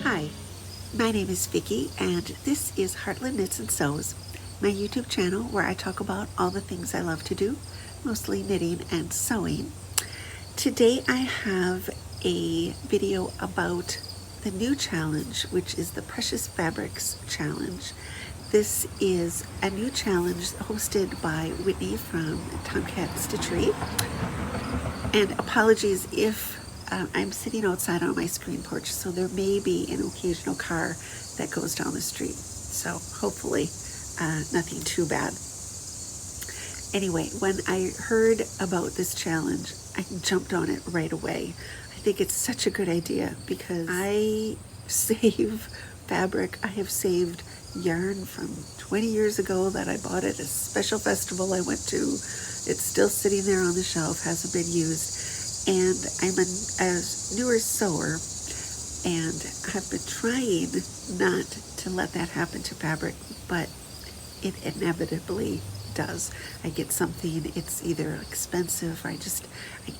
Hi, my name is Vicki and this is Heartland Knits and Sews, my YouTube channel where I talk about all the things I love to do, mostly knitting and sewing. Today I have a video about the new challenge, which is the Precious Fabrics Challenge. This is a new challenge hosted by Whitney from Tomcat Stitchery. And apologies if I'm sitting outside on my screen porch, so there may be an occasional car that goes down the street. So hopefully nothing too bad. Anyway, when I heard about this challenge, I jumped on it right away. I think it's such a good idea because I save fabric. I have saved yarn from 20 years ago that I bought at a special festival I went to. It's still sitting there on the shelf, hasn't been used. And I'm a newer sewer, and I've been trying not to let that happen to fabric, but it inevitably does. I get something, it's either expensive, or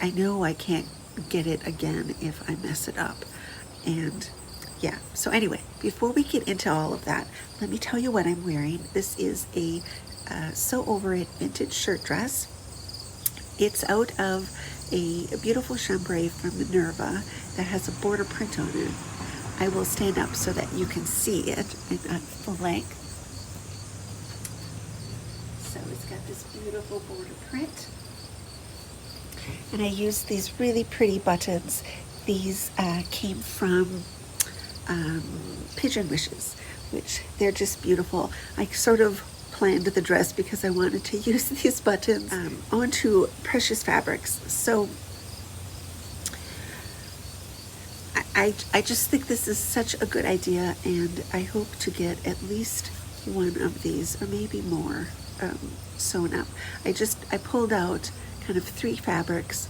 I know I can't get it again if I mess it up. And yeah, so anyway, before we get into all of that, let me tell you what I'm wearing. This is a Sew Over It vintage shirt dress. It's out of a beautiful chambray from Minerva that has a border print on it. I will stand up so that you can see it at full length. So it's got this beautiful border print. And I used these really pretty buttons. These came from Pigeon Wishes, which they're just beautiful. I sort of planned the dress because I wanted to use these buttons onto Precious Fabrics. So I just think this is such a good idea, and I hope to get at least one of these or maybe more sewn up. I pulled out kind of 3 fabrics,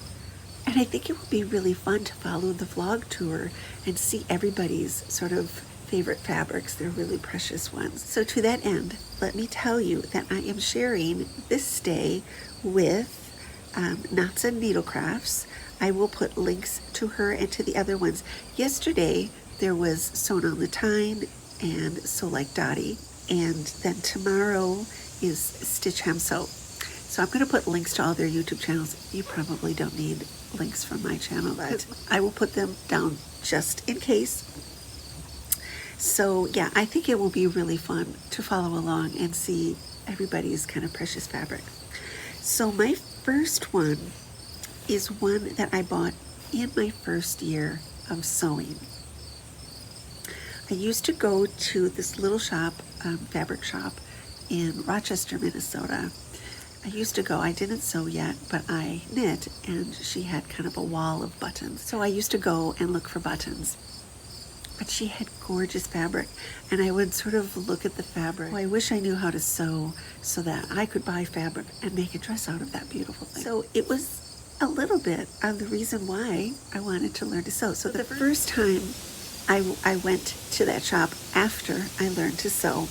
and I think it would be really fun to follow the vlog tour and see everybody's sort of favorite fabrics. They're really precious ones. So to that end, let me tell you that I am sharing this day with Knots and Needlecrafts. I will put links to her and to the other ones. Yesterday there was Sewn on the Tyne and Sew Like Dottie, and then tomorrow is Stitch Hem Sew. So I'm going to put links to all their YouTube channels. You probably don't need links from my channel, but I will put them down just in case. So yeah, I think it will be really fun to follow along and see everybody's kind of precious fabric. So my first one is one that I bought in my first year of sewing. I used to go to this little shop, fabric shop in Rochester, Minnesota. I didn't sew yet, but I knit, and she had kind of a wall of buttons. So I used to go and look for buttons. But she had gorgeous fabric, and I would sort of look at the fabric. Oh, I wish I knew how to sew so that I could buy fabric and make a dress out of that beautiful thing. So it was a little bit of the reason why I wanted to learn to sew. So the first time I went to that shop after I learned to sew,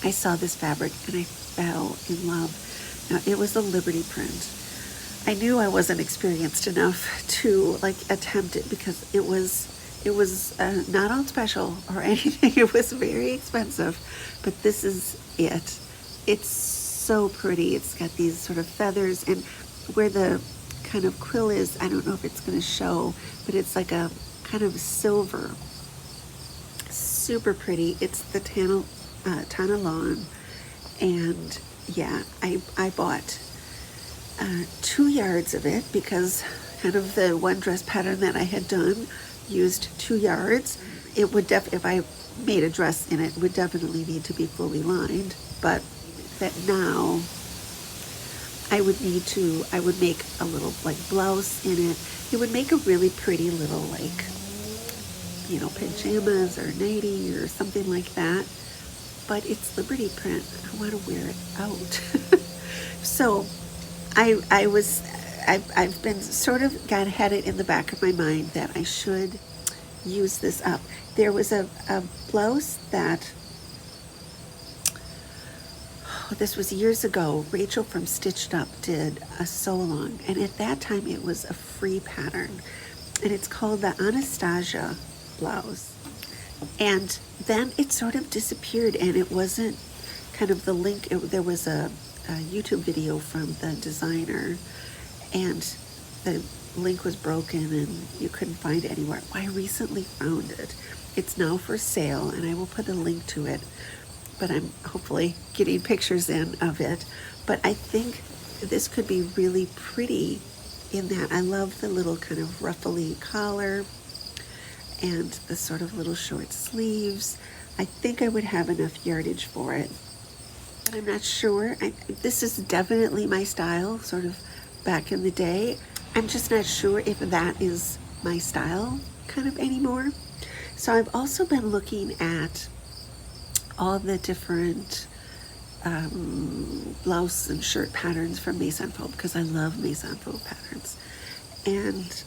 I saw this fabric and I fell in love. Now, it was a Liberty print. I knew I wasn't experienced enough to attempt it because it was not on special or anything. It was very expensive, but this is it. It's so pretty. It's got these sort of feathers, and where the kind of quill is, I don't know if it's going to show, but it's like a kind of silver. Super pretty. It's the Tanalon, and yeah, I bought 2 yards of it because kind of the one dress pattern that I had done used 2 yards. It would if I made a dress in it, would definitely need to be fully lined, but that now I would make a little blouse in it. It would make a really pretty little pajamas or nightie or something like that, but it's Liberty print. I want to wear it out. So I've been sort of had it in the back of my mind that I should use this up. There was a blouse that, this was years ago, Rachel from Stitched Up did a sew along, and at that time it was a free pattern, and it's called the Anastasia blouse. And then it sort of disappeared, and it wasn't kind of the link. There was a YouTube video from the designer, and the link was broken and you couldn't find it anywhere. I recently found it. It's now for sale, and I will put a link to it, but I'm hopefully getting pictures in of it. But I think this could be really pretty in that I love the little kind of ruffly collar and the sort of little short sleeves. I think I would have enough yardage for it, but I'm not sure. This is definitely my style, sort of back in the day. I'm just not sure if that is my style kind of anymore. So I've also been looking at all the different blouse and shirt patterns from Maison Faux, because I love Maison Faux patterns. And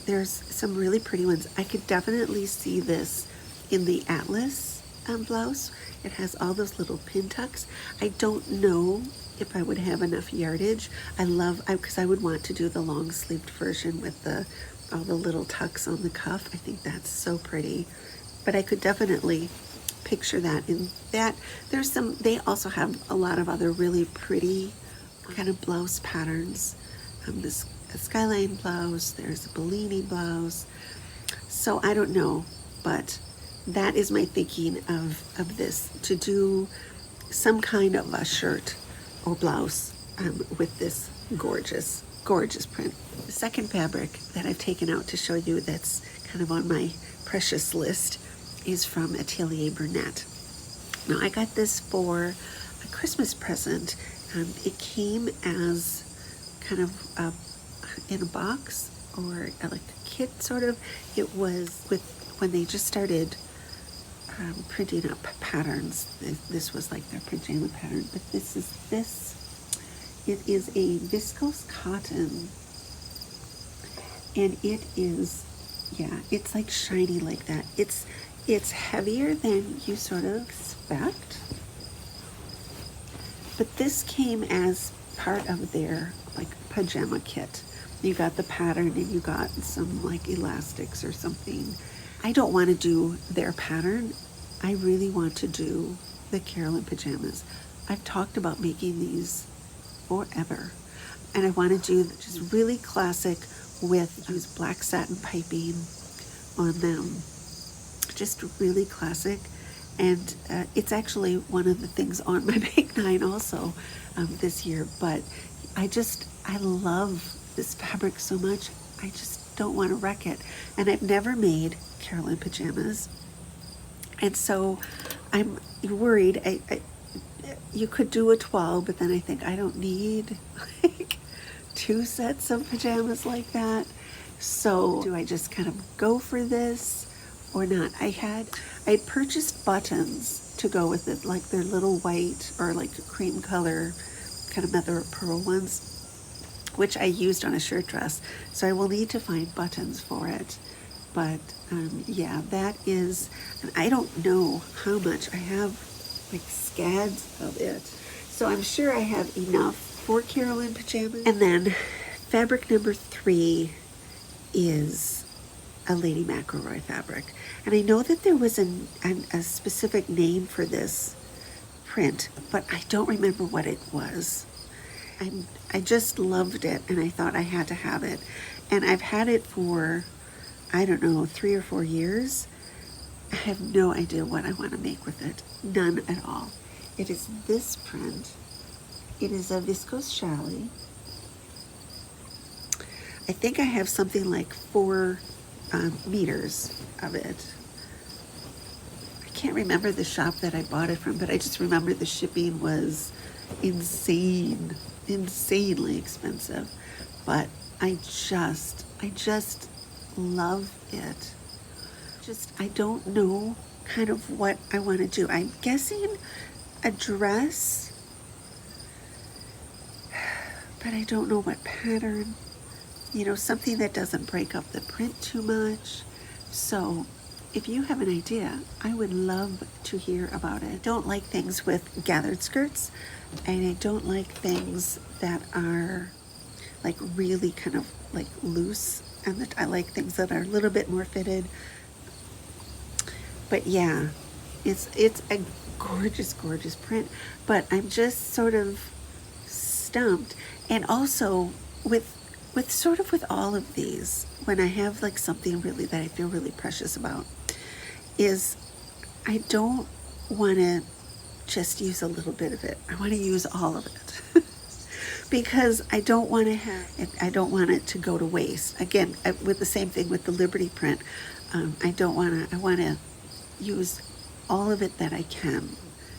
there's some really pretty ones. I could definitely see this in the Atlas blouse. It has all those little pin tucks. I don't know if I would have enough yardage. Because I would want to do the long sleeved version with all the little tucks on the cuff. I think that's so pretty. But I could definitely picture that in that. They also have a lot of other really pretty kind of blouse patterns. This skyline blouse, there's a Bellini blouse. So I don't know, but that is my thinking of this, to do some kind of a shirt or blouse with this gorgeous, gorgeous print. The second fabric that I've taken out to show you that's kind of on my precious list is from Atelier Burnett. Now I got this for a Christmas present. It came as kind of in a box, or like a kit sort of. It was when they just started printing up patterns. This was like their pajama pattern, but it is a viscose cotton, and it is, yeah, it's like shiny like that. It's heavier than you sort of expect, but this came as part of their like pajama kit. You got the pattern and you got some like elastics or something. I don't want to do their pattern. I really want to do the Carolyn pajamas. I've talked about making these forever, and I want to do just really classic with use black satin piping on them. Just really classic. And it's actually one of the things on my Bake 9 also this year. But I love this fabric so much. I just don't want to wreck it. And I've never made Carolyn pajamas. And so I'm worried. You could do a 12, but then I think I don't need like 2 sets of pajamas like that. So do I just kind of go for this or not? I had purchased buttons to go with it, like their little white or like cream color kind of mother of pearl ones, which I used on a shirt dress. So I will need to find buttons for it. But yeah, that is, and I don't know how much. I have like scads of it. So I'm sure I have enough for Carolyn pajamas. And then fabric number 3 is a Lady McElroy fabric. And I know that there was a specific name for this print, but I don't remember what it was. I just loved it, and I thought I had to have it. And I've had it for, I don't know, 3 or 4 years. I have no idea what I want to make with it. None at all. It is this print. It is a viscose challis. I think I have something like 4 meters of it. I can't remember the shop that I bought it from, but I just remember the shipping was insanely expensive. But I just love it. I don't know kind of what I want to do. I'm guessing a dress, but I don't know what pattern. You know, something that doesn't break up the print too much. So if you have an idea, I would love to hear about it. I don't like things with gathered skirts, and I don't like things that are like really kind of like loose, and I like things that are a little bit more fitted. But yeah, it's a gorgeous, gorgeous print. But I'm just sort of stumped. And also with sort of with all of these, when I have like something really that I feel really precious about, is I don't want to just use a little bit of it. I want to use all of it. Because I don't want it to go to waste. Again, with the same thing with the Liberty print, I want to use all of it that I can.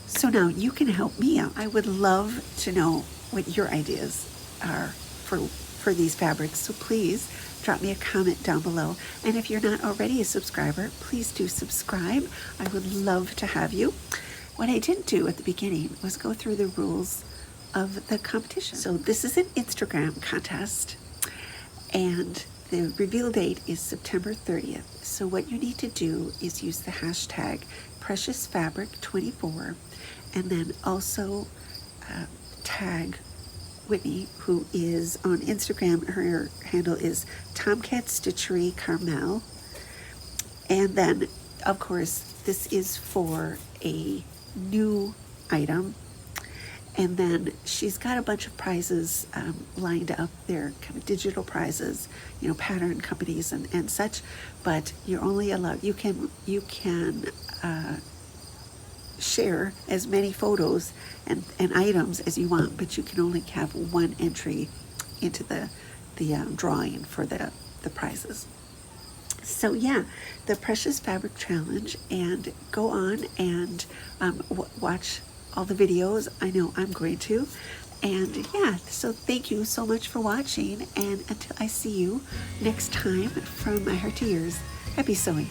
So now you can help me out. I would love to know what your ideas are for these fabrics. So please drop me a comment down below. And if you're not already a subscriber, please do subscribe. I would love to have you. What I didn't do at the beginning was go through the rules of the competition. So this is an Instagram contest, and the reveal date is September 30th. So what you need to do is use the hashtag PreciousFabric24, and then also tag Whitney, who is on Instagram. Her handle is Tomcat Stitchery Carmel. And then, of course, this is for a new item. And then she's got a bunch of prizes lined up. They're kind of digital prizes, you know, pattern companies and such. But you're only allowed, you can share as many photos and items as you want, but you can only have one entry into the drawing for the prizes. So yeah, the Precious Fabric Challenge, and go on and watch all the videos. I know I'm going to. And yeah, so thank you so much for watching, and until I see you next time, from my heart to yours, happy sewing.